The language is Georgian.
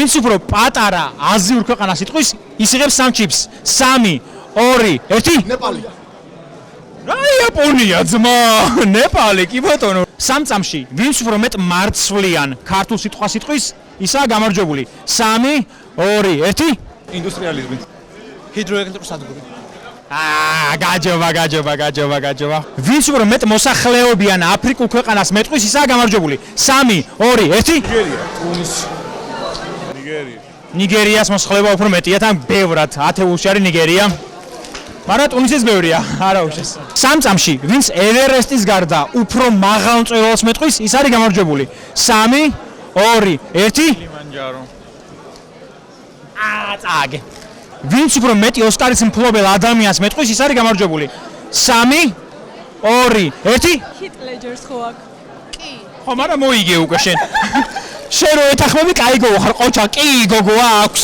ვინც უფრო პატარა აზიურ ქვეყანას იტყვის, ის იღებს 3 ჩიპს. 3, 2, 1. ნეპალი. რა იაპონია ძმა, ნეპალი კი ბატონო. 3 წამში ვინც უფრო მეტ მარცვლიან ქართულ სიტყვას იტყვის, ისაა გამარჯვებული. 3, 2, 1. ინდუსტრიალიზმი. ჰიდროელექტროსადგური. გაჯობა. ვინც უფრო მეტ მოსახლეობიან აფრიკულ ქვეყანას მეტყვის, ისაა გამარჯვებული. 3, 2, 1. ნიგერია. ტუნისი. ნიგერია. ნიგერიას მოსახლეობა უფრო მეტია, თან ბევრად, ათეულში არის ნიგერია. მაგრამ ტუნისიც ბევრია, არა უშეს. 3 წამში ვინც ევერესტის გარდა უფრო მაღალ მწვერვალს მეტყვის, ის არის გამარჯვებული. 3, 2, 1. კილიმანჯარო. წააგე. ვინც უფრო მეტი ოსკარის მფლობელ ადამიანს მეტყვის, ის არის გამარჯვებული. 3, 2, 1. ჰიტ ლეჯერს ხო აქ? კი. ხო, მაგრამ მოიგე უკვე შენ. შენ რო ეთახმები, კაი გოგო ხარ, ყოჩა, კი გოგო აქვს.